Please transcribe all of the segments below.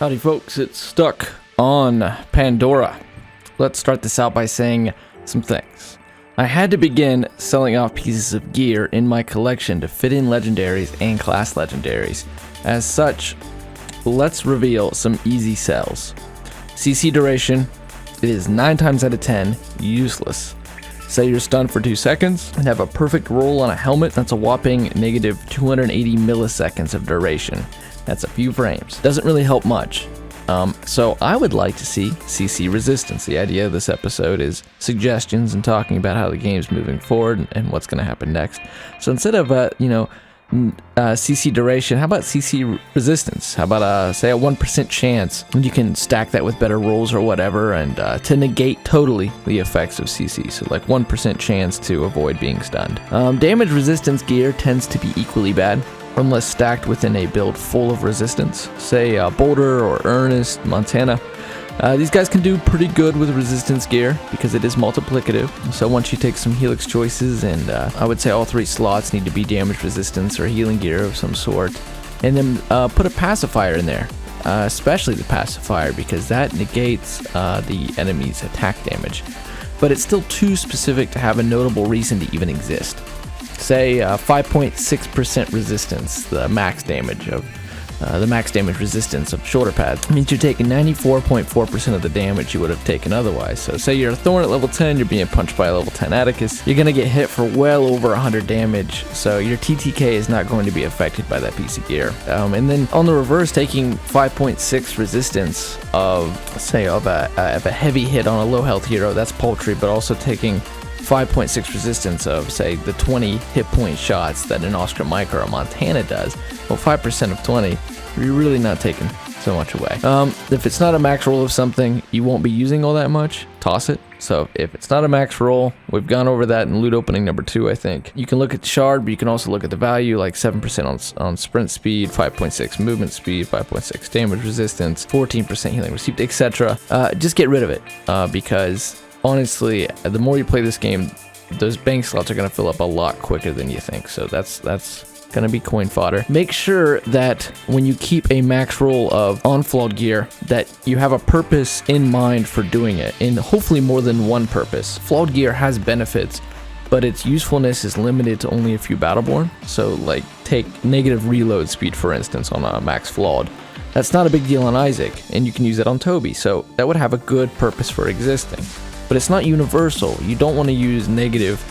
Howdy folks, it's Stuck on Pandora. Let's start this out by saying some things. I had to begin selling off pieces of gear in my collection to fit in legendaries and class legendaries. As such, let's reveal some easy sells. CC duration, it is 9 times out of 10 useless. Say you're stunned for 2 seconds and have a perfect roll on a helmet, that's a whopping negative 280 milliseconds of duration. That's a few frames. Doesn't really help much. So I would like to see CC resistance. The idea of this episode is suggestions and talking about how the game's moving forward and what's going to happen next. So instead of, CC duration, how about CC resistance? How about, say, a 1% chance? And you can stack that with better rolls or whatever, and to negate totally the effects of CC. So like 1% chance to avoid being stunned. Damage resistance gear tends to be equally bad, unless stacked within a build full of resistance. Say Boulder or Ernest, Montana. These guys can do pretty good with resistance gear because it is multiplicative. So once you take some Helix choices, and I would say all 3 slots need to be damage resistance or healing gear of some sort, and then put a pacifier in there, especially the pacifier, because that negates the enemy's attack damage. But it's still too specific to have a notable reason to even exist. Say 5.6% resistance, the max damage resistance of shoulder pads, means you're taking 94.4% of the damage you would have taken otherwise. So say you're a Thorn at level 10, you're being punched by a level 10 Atticus, you're going to get hit for well over 100 damage, so your TTK is not going to be affected by that piece of gear. And then on the reverse, taking 5.6 resistance of, say, of a heavy hit on a low health hero, that's paltry, but also taking 5.6 resistance of, say, the 20 hit point shots that an Oscar Mike or a Montana does. Well, 5% of 20, you're really not taking so much away. If it's not a max roll of something you won't be using all that much, toss it. So if it's not a max roll, we've gone over that in loot opening number 2, I think. You can look at the shard, but you can also look at the value, like 7% on sprint speed, 5.6 movement speed, 5.6 damage resistance, 14% healing received, etc. Just get rid of it, because honestly, the more you play this game, those bank slots are going to fill up a lot quicker than you think. So that's going to be coin fodder. Make sure that when you keep a max roll of on-flawed gear, that you have a purpose in mind for doing it, and hopefully more than one purpose. Flawed gear has benefits, but its usefulness is limited to only a few Battleborn. So like take negative reload speed, for instance, on a max flawed. That's not a big deal on Isaac, and you can use it on Toby. So that would have a good purpose for existing. But it's not universal. You don't want to use negative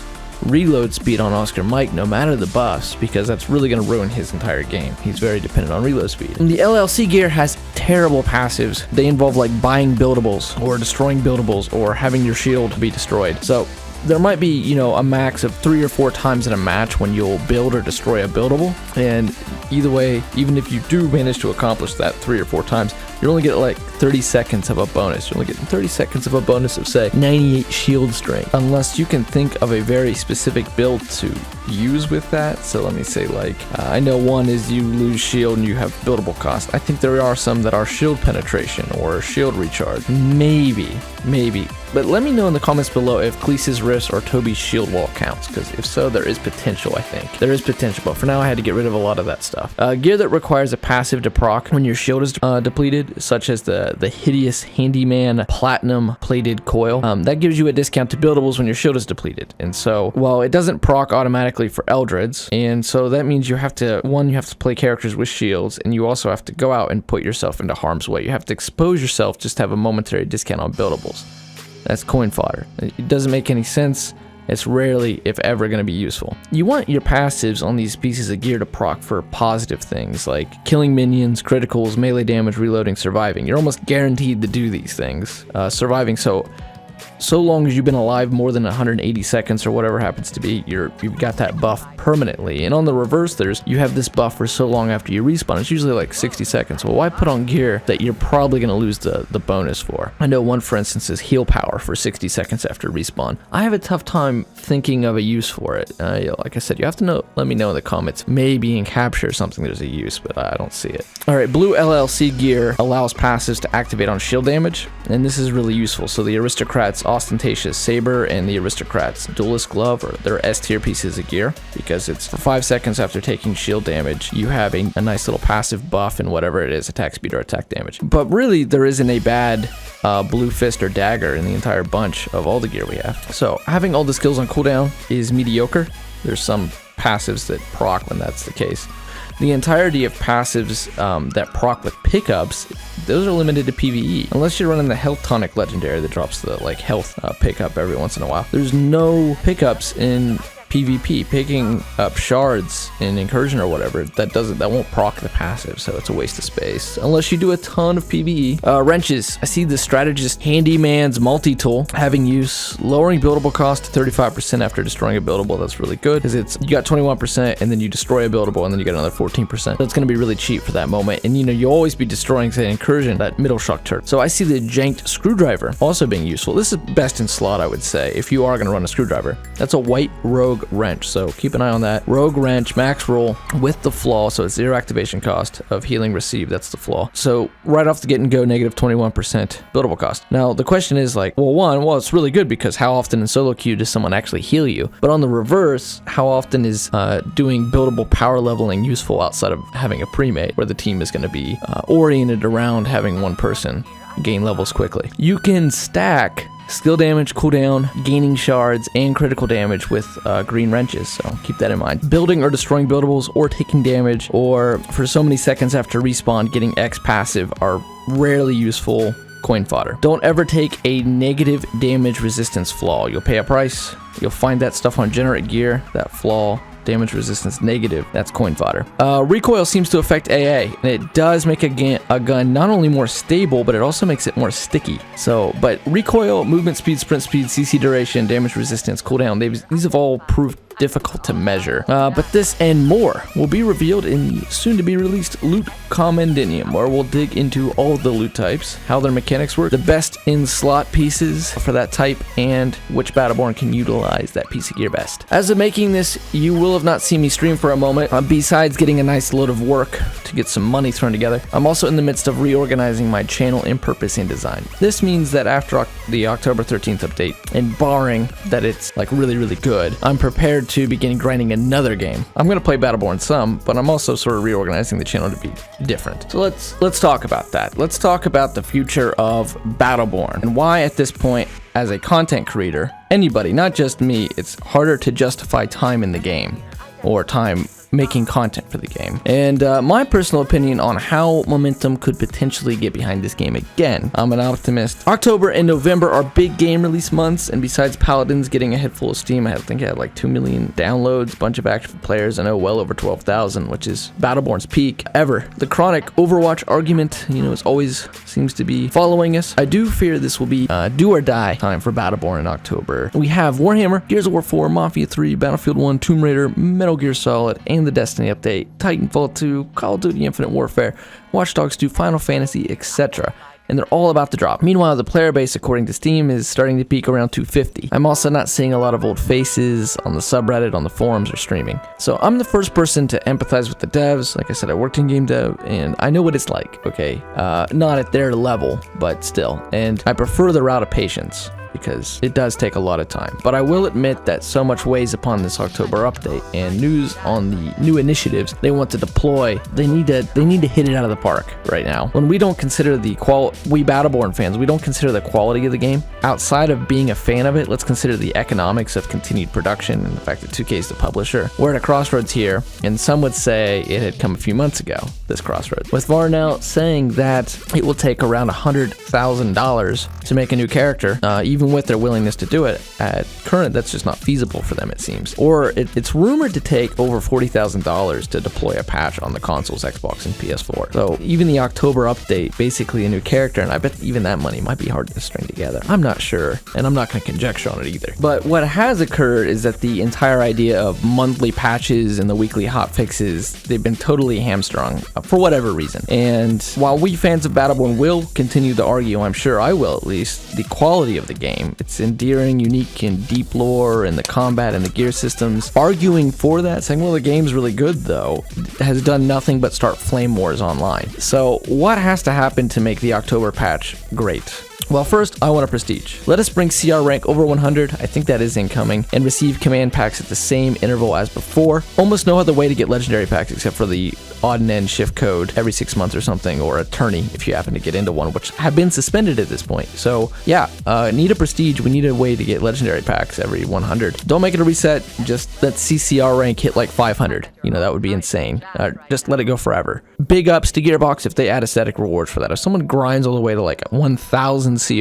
reload speed on Oscar Mike no matter the buffs, because that's really going to ruin his entire game. He's very dependent on reload speed. And the LLC gear has terrible passives. They involve like buying buildables or destroying buildables or having your shield be destroyed. So there might be, a max of 3 or 4 times in a match when you'll build or destroy a buildable, and either way, even if you do manage to accomplish that 3 or 4 times, you're only getting like 30 seconds of a bonus. You're only getting 30 seconds of a bonus of, say, 98 shield strength, unless you can think of a very specific build to use with that. So let me say, like, I know one is you lose shield and you have buildable cost. I think there are some that are shield penetration or shield recharge. Maybe. But let me know in the comments below if Cleese's Rifts or Toby's shield wall counts, because if so, there is potential, I think. There is potential, but for now I had to get rid of a lot of that stuff. Gear that requires a passive to proc when your shield is depleted, such as the hideous Handyman Platinum Plated Coil. That gives you a discount to buildables when your shield is depleted. And so, well, it doesn't proc automatically for Eldreds, and so that means you have to play characters with shields, and you also have to go out and put yourself into harm's way. You have to expose yourself just to have a momentary discount on buildables. That's coin fodder. It doesn't make any sense. It's rarely, if ever, going to be useful. You want your passives on these pieces of gear to proc for positive things like killing minions, criticals, melee damage, reloading, surviving. You're almost guaranteed to do these things. Surviving, so long as you've been alive more than 180 seconds or whatever happens to be, you've got that buff permanently. And on the reverse, you have this buff for so long after you respawn. It's usually like 60 seconds. Well, why put on gear that you're probably going to lose the bonus for? I know one, for instance, is heal power for 60 seconds after respawn. I have a tough time thinking of a use for it. Like I said, you have to let me know in the comments. Maybe in capture or something there's a use, but I don't see it. All right, blue LLC gear allows passives to activate on shield damage, and this is really useful. So the Aristocrat Aristocrats Ostentatious Saber and the Aristocrats Duelist Glove are their S tier pieces of gear, because it's for 5 seconds after taking shield damage, you have a nice little passive buff in whatever it is, attack speed or attack damage. But really, there isn't a bad blue fist or dagger in the entire bunch of all the gear we have. So having all the skills on cooldown is mediocre. There's some passives that proc when that's the case. The entirety of passives that proc with pickups, those are limited to PvE. Unless you're running the Health Tonic Legendary that drops the like health pickup every once in a while. There's no pickups in PvP. Picking up shards in Incursion or whatever, that won't proc the passive, so it's a waste of space. Unless you do a ton of PvE. Wrenches. I see the Strategist Handyman's multi-tool having use, lowering buildable cost to 35% after destroying a buildable. That's really good, because you got 21% and then you destroy a buildable and then you get another 14%. So it's going to be really cheap for that moment. And you know, you'll always be destroying, say, Incursion, that middle shock turret. So I see the Janked Screwdriver also being useful. This is best in slot, I would say, if you are going to run a screwdriver. That's a white rogue wrench, so keep an eye on that. Rogue wrench, max roll with the flaw, so it's 0 activation cost of healing received. That's the flaw. So right off the get and go, negative 21% buildable cost. Now the question is like, well, it's really good, because how often in solo queue does someone actually heal you? But on the reverse, how often is doing buildable power leveling useful outside of having a pre-mate where the team is going to be oriented around having one person gain levels quickly? You can stack skill damage, cooldown, gaining shards, and critical damage with green wrenches, so keep that in mind. Building or destroying buildables or taking damage, or for so many seconds after respawn, getting X passive are rarely useful coin fodder. Don't ever take a negative damage resistance flaw. You'll pay a price. You'll find that stuff on Generate Gear, that flaw. Damage resistance negative, that's coin fodder. Recoil seems to affect AA, and it does make a gun not only more stable, but it also makes it more sticky. So, but recoil, movement speed, sprint speed, CC duration, damage resistance, cooldown, these have all proved difficult to measure. But this and more will be revealed in soon to be released Loot Commendinium, where we'll dig into all the loot types, how their mechanics work, the best in slot pieces for that type, and which Battleborn can utilize that piece of gear best. As of making this, you will have not seen me stream for a moment, besides getting a nice load of work to get some money thrown together. I'm also in the midst of reorganizing my channel in purpose and design. This means that after the October 13th update, and barring that it's like really, really good, I'm prepared to begin grinding another game. I'm going to play Battleborn some, but I'm also sort of reorganizing the channel to be different. So let's talk about that. Let's talk about the future of Battleborn and why at this point, as a content creator, anybody, not just me, it's harder to justify time in the game or time making content for the game. And my personal opinion on how momentum could potentially get behind this game again. I'm an optimist. October and November are big game release months, and besides Paladins getting a head full of steam, I think I had like 2 million downloads, bunch of active players, I know well over 12,000, which is Battleborn's peak ever. The chronic Overwatch argument, is always seems to be following us. I do fear this will be do or die time for Battleborn in October. We have Warhammer, Gears of War 4, Mafia 3, Battlefield 1, Tomb Raider, Metal Gear Solid, and the Destiny update, Titanfall 2, Call of Duty Infinite Warfare, Watch Dogs 2, Final Fantasy, etc. And they're all about to drop. Meanwhile, the player base, according to Steam, is starting to peak around 250. I'm also not seeing a lot of old faces on the subreddit, on the forums, or streaming. So I'm the first person to empathize with the devs. Like I said, I worked in game dev, and I know what it's like, okay? Not at their level, but still. And I prefer the route of patience, because it does take a lot of time. But I will admit that so much weighs upon this October update, and news on the new initiatives they want to deploy, they need to hit it out of the park right now. When we don't consider we Battleborn fans, we don't consider the quality of the game. Outside of being a fan of it, let's consider the economics of continued production and the fact that 2K is the publisher. We're at a crossroads here, and some would say it had come a few months ago, this crossroads. With Varnell saying that it will take around $100,000 to make a new character, even with their willingness to do it at current, that's just not feasible for them, it seems. Or it's rumored to take over $40,000 to deploy a patch on the consoles, Xbox and PS4. So even the October update, basically a new character, and I bet even that money might be hard to string together. I'm not sure, and I'm not going to conjecture on it either. But what has occurred is that the entire idea of monthly patches and the weekly hotfixes, they've been totally hamstrung for whatever reason. And while we fans of Battleborn will continue to argue, I'm sure I will at least, the quality of the game, its endearing, unique, and deep lore, and the combat and the gear systems, arguing for that, saying, well, the game's really good though, has done nothing but start flame wars online. So what has to happen to make the October patch great? Well, first, I want a prestige. Let us bring CR rank over 100, I think that is incoming, and receive command packs at the same interval as before. Almost no other way to get legendary packs except for the odd and end shift code every 6 months or something, or a tourney if you happen to get into one, which have been suspended at this point. So yeah, need a prestige. We need a way to get legendary packs every 100. Don't make it a reset, just let CCR rank hit like 500. You know, that would be insane. Just let it go forever. Big ups to Gearbox if they add aesthetic rewards for that. If someone grinds all the way to like 1000 CR,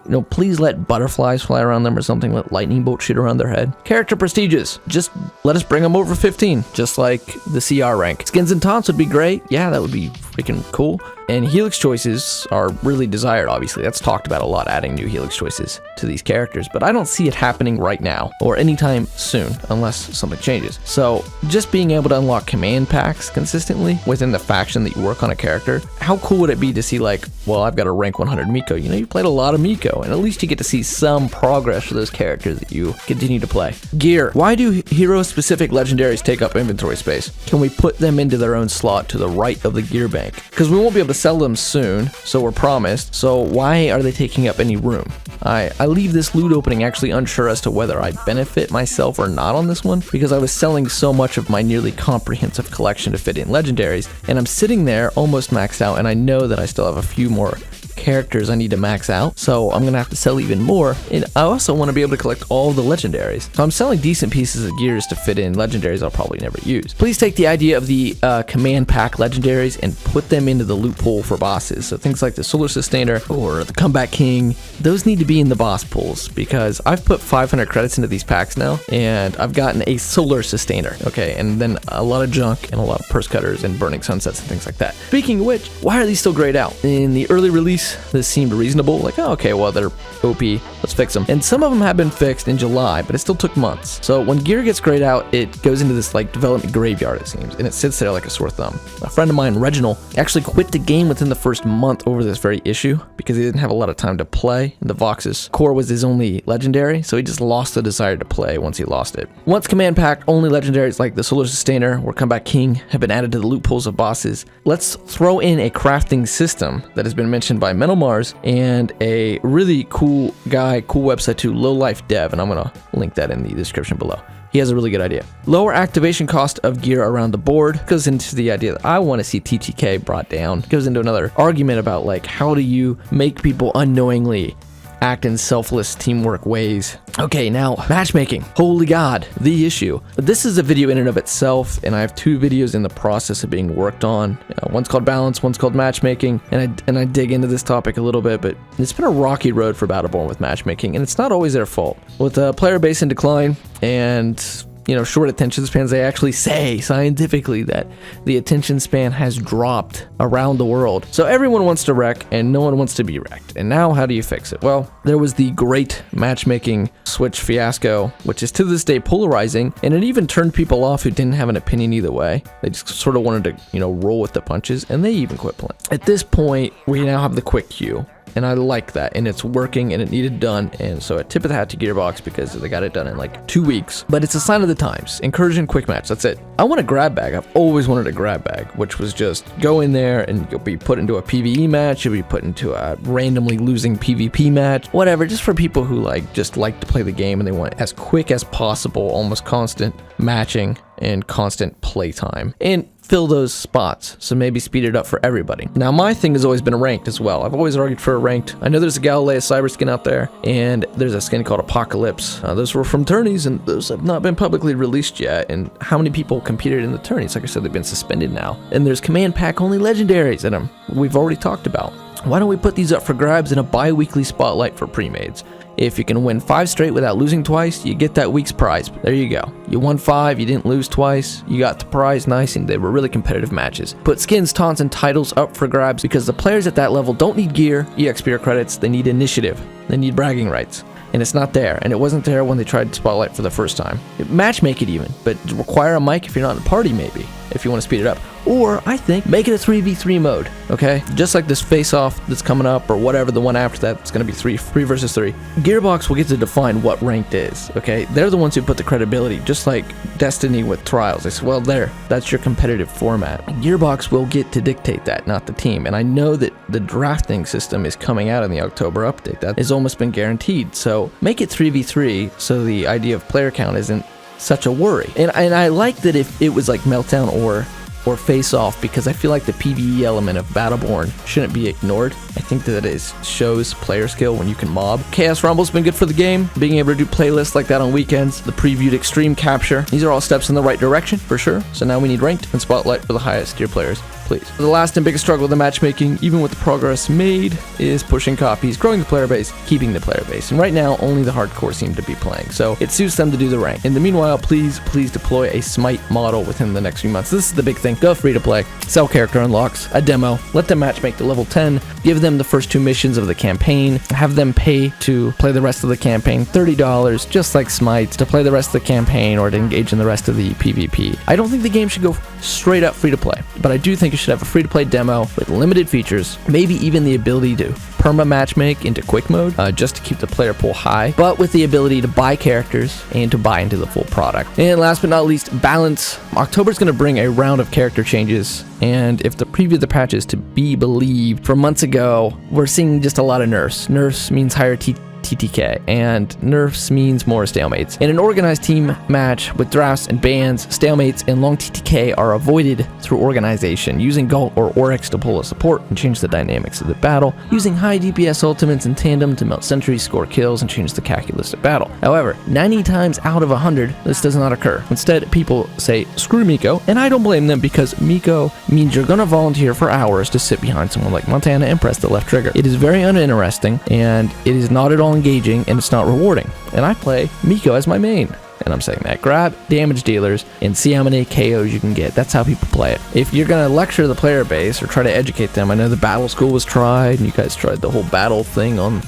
you know, please let butterflies fly around them or something. Let lightning bolts shoot around their head. Character prestiges. Just let us bring them over 15, just like the CR rank. Skins and taunts would be great. Yeah, that would be freaking cool. And helix choices are really desired, obviously. That's talked about a lot, adding new helix choices to these characters, but I don't see it happening right now or anytime soon unless something changes. So just being able to unlock command packs consistently within the faction that you work on a character, how cool would it be to see like, well, I've got a rank 100 Miko. You know, you played a lot of Miko, and at least you get to see some progress for those characters that you continue to play. Gear. Why do hero-specific legendaries take up inventory space? Can we put them into their own slot to the right of the gear bank? Because we won't be able to sell them soon, so we're promised. So why are they taking up any room? I leave this loot opening actually unsure as to whether I benefit myself or not on this one, because I was selling so much of my nearly comprehensive collection to fit in legendaries, and I'm sitting there almost maxed out, and I know that I still have a few more characters I need to max out, so I'm gonna have to sell even more, and I also want to be able to collect all the legendaries, so I'm selling decent pieces of gears to fit in legendaries I'll probably never use. Please take the idea of the command pack legendaries and put them into the loot pool for bosses, so things like the Solar Sustainer or the Comeback King, those need to be in the boss pools, because I've put 500 credits into these packs now, and I've gotten a Solar Sustainer, okay, and then a lot of junk and a lot of purse cutters and burning sunsets and things like that. Speaking of which, why are these still grayed out? In the early release, this seemed reasonable, like, oh, okay, well, they're OP, let's fix them. And some of them have been fixed in July, but it still took months. So when gear gets grayed out, it goes into this like development graveyard, it seems, and it sits there like a sore thumb. A friend of mine, Reginald, actually quit the game within the first month over this very issue because he didn't have a lot of time to play, and the Vox's core was his only legendary, so he just lost the desire to play once he lost it. Once command pack only legendaries like the Solar Sustainer or Comeback King have been added to the loot pools of bosses, let's throw in a crafting system that has been mentioned by Mental Mars and a really cool guy, cool website too, Low Life Dev, and I'm gonna link that in the description below. He has a really good idea. Lower activation cost of gear around the board goes into the idea that I want to see TTK brought down. Goes into another argument about like how do you make people unknowingly act in selfless teamwork ways. Okay, now matchmaking. Holy God, the issue. This is a video in and of itself, and I have 2 videos in the process of being worked on. One's called balance, one's called matchmaking, and I dig into this topic a little bit, but it's been a rocky road for Battleborn with matchmaking, and it's not always their fault. With a player base in decline and short attention spans, they actually say scientifically that the attention span has dropped around the world. So everyone wants to wreck and no one wants to be wrecked. And now how do you fix it? Well, there was the great matchmaking switch fiasco, which is to this day polarizing, and it even turned people off who didn't have an opinion either way. They just sort of wanted to, roll with the punches, and they even quit playing. At this point, we now have the quick queue. And I like that, and it's working, and it needed done, and so a tip of the hat to Gearbox because they got it done in like 2 weeks. But it's a sign of the times. Encouraging quick match, that's it. I want a grab bag. I've always wanted a grab bag, which was just go in there and you'll be put into a PvE match, you'll be put into a randomly losing PvP match, whatever, just for people who just like to play the game and they want as quick as possible, almost constant matching and constant playtime. And fill those spots, so maybe speed it up for everybody. Now, my thing has always been ranked as well. I've always argued for a ranked. I know there's a Galileo Cyber skin out there, and there's a skin called Apocalypse. Those were from tourneys, and those have not been publicly released yet. And how many people competed in the tourneys? Like I said, they've been suspended now. And there's command pack only legendaries in them. We've already talked about. Why don't we put these up for grabs in a bi-weekly spotlight for pre-mades? If you can win 5 straight without losing twice, you get that week's prize. There you go. You won 5, you didn't lose twice, you got the prize, nice, and they were really competitive matches. Put skins, taunts, and titles up for grabs because the players at that level don't need gear, EXP, or credits, they need initiative. They need bragging rights. And it's not there, and it wasn't there when they tried Spotlight for the first time. Matchmake it even, but require a mic if you're not in a party maybe, if you want to speed it up. Or I think make it a 3v3 mode, okay? Just like this face-off that's coming up, or whatever, the one after that, it's gonna be 3 versus 3. Gearbox will get to define what ranked is, okay? They're the ones who put the credibility, just like Destiny with Trials. They say, well, that's your competitive format. Gearbox will get to dictate that, not the team. And I know that the drafting system is coming out in the October update. That has almost been guaranteed. So make it 3v3 so the idea of player count isn't such a worry. And I like that if it was like Meltdown or Face Off, because I feel like the PvE element of Battleborn shouldn't be ignored. I think that it shows player skill when you can mob. Chaos Rumble's been good for the game, being able to do playlists like that on weekends, the previewed extreme capture. These are all steps in the right direction, for sure. So now we need ranked and spotlight for the highest tier players, please. The last and biggest struggle with the matchmaking, even with the progress made, is pushing copies, growing the player base, keeping the player base. And right now, only the hardcore seem to be playing, so it suits them to do the rank. In the meanwhile, please deploy a Smite model within the next few months. This is the big thing. Go free to play, sell character unlocks, a demo, let them matchmake to level 10, give them the first 2 missions of the campaign, have them pay to play the rest of the campaign, $30, just like Smite, to play the rest of the campaign or to engage in the rest of the PvP. I don't think the game should go straight up free to play, but I do think it should have a free to play demo with limited features, maybe even the ability to perma matchmake into quick mode, just to keep the player pool high, but with the ability to buy characters and to buy into the full product. And last but not least, balance. October's going to bring a round of character changes, and if the preview of the patch is to be believed, from months ago, we're seeing just a lot of nerfs. Nerfs means higher TTK, and nerfs means more stalemates. In an organized team match with drafts and bans, stalemates and long TTK are avoided through organization, using Galt or Oryx to pull a support and change the dynamics of the battle, using high DPS ultimates in tandem to melt sentries, score kills, and change the calculus of battle. However, 90 times out of 100, this does not occur. Instead, people say, screw Miko, and I don't blame them, because Miko means you're gonna volunteer for hours to sit behind someone like Montana and press the left trigger. It is very uninteresting, and it is not at all engaging, and it's not rewarding. And I play Miko as my main. And I'm saying that. Grab damage dealers and see how many KOs you can get. That's how people play it. If you're going to lecture the player base or try to educate them, I know the battle school was tried, and you guys tried the whole battle thing on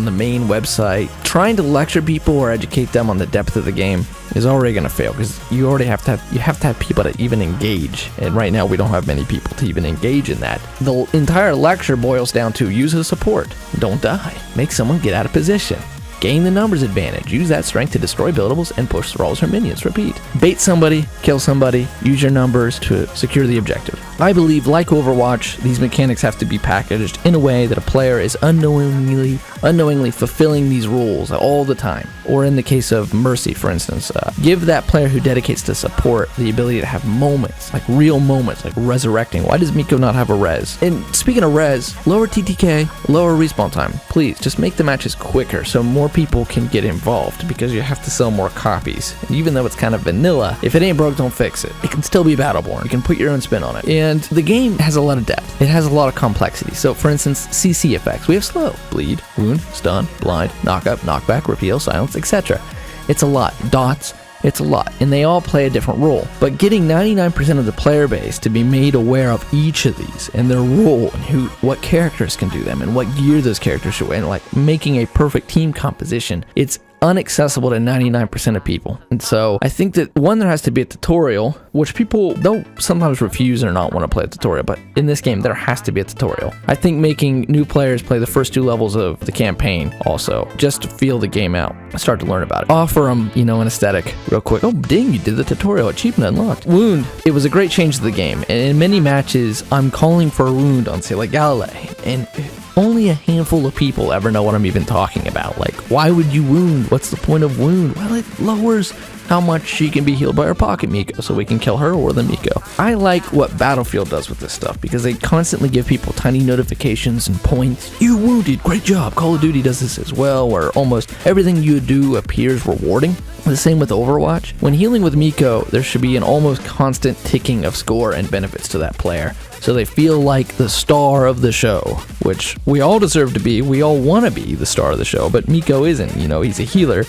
the main website. Trying to lecture people or educate them on the depth of the game is already going to fail, because you have to have people to even engage. And right now we don't have many people to even engage in that. The entire lecture boils down to use a support. Don't die. Make someone get out of position. Gain the numbers advantage. Use that strength to destroy buildables and push thralls or minions. Repeat. Bait somebody, kill somebody, use your numbers to secure the objective. I believe, like Overwatch, these mechanics have to be packaged in a way that a player is unknowingly fulfilling these rules all the time. Or in the case of Mercy, for instance, give that player who dedicates to support the ability to have moments, like real moments, like resurrecting. Why does Miko not have a res? And speaking of res, lower TTK, lower respawn time. Please, just make the matches quicker so more people can get involved, because you have to sell more copies. And even though it's kind of vanilla, if it ain't broke, don't fix it. It can still be Battleborn. You can put your own spin on it. And the game has a lot of depth. It has a lot of complexity. So for instance, CC effects. We have slow, bleed, wound, stun, blind, knock up, knockback, repeal, silence, etc. It's a lot. Dots. It's a lot, and they all play a different role. But getting 99% of the player base to be made aware of each of these and their role and what characters can do them and what gear those characters should wear, and like making a perfect team composition, it's unaccessible to 99% of people. And so I think that, one, there has to be a tutorial, which people, they'll sometimes refuse or not want to play a tutorial, but in this game there has to be a tutorial. I think making new players play the first 2 levels of the campaign also, just to feel the game out, start to learn about it. Offer them, an aesthetic real quick. Oh dang, you did the tutorial, achievement unlocked. Wound, it was a great change to the game, and in many matches I'm calling for a wound on, say, like Galilei, and only a handful of people ever know what I'm even talking about. Like, why would you wound? What's the point of wound? Well, it lowers how much she can be healed by her pocket Miko, so we can kill her or the Miko. I like what Battlefield does with this stuff, because they constantly give people tiny notifications and points. You wounded, great job. Call of Duty does this as well, where almost everything you do appears rewarding. The same with Overwatch. When healing with Miko, there should be an almost constant ticking of score and benefits to that player, so they feel like the star of the show, which we all deserve to be. We all want to be the star of the show, but Miko isn't. He's a healer,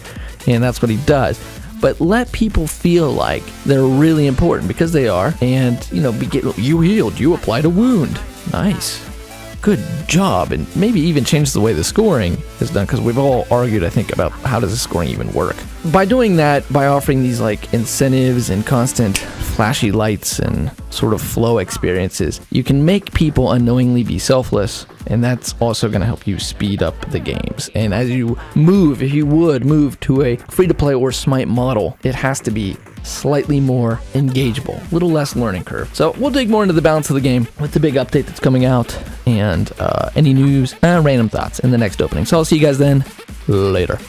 and that's what he does. But let people feel like they're really important, because they are, and you healed, you applied a wound. Nice. Good job. And maybe even change the way the scoring is done, because we've all argued, I think, about how does the scoring even work. By doing that, by offering these like incentives and constant flashy lights and sort of flow experiences, you can make people unknowingly be selfless, and that's also going to help you speed up the games. And as you move, if you would move to a free-to-play or Smite model, it has to be slightly more engageable, a little less learning curve. So we'll dig more into the balance of the game with the big update that's coming out and any news and random thoughts in the next opening. So I'll see you guys then. Later.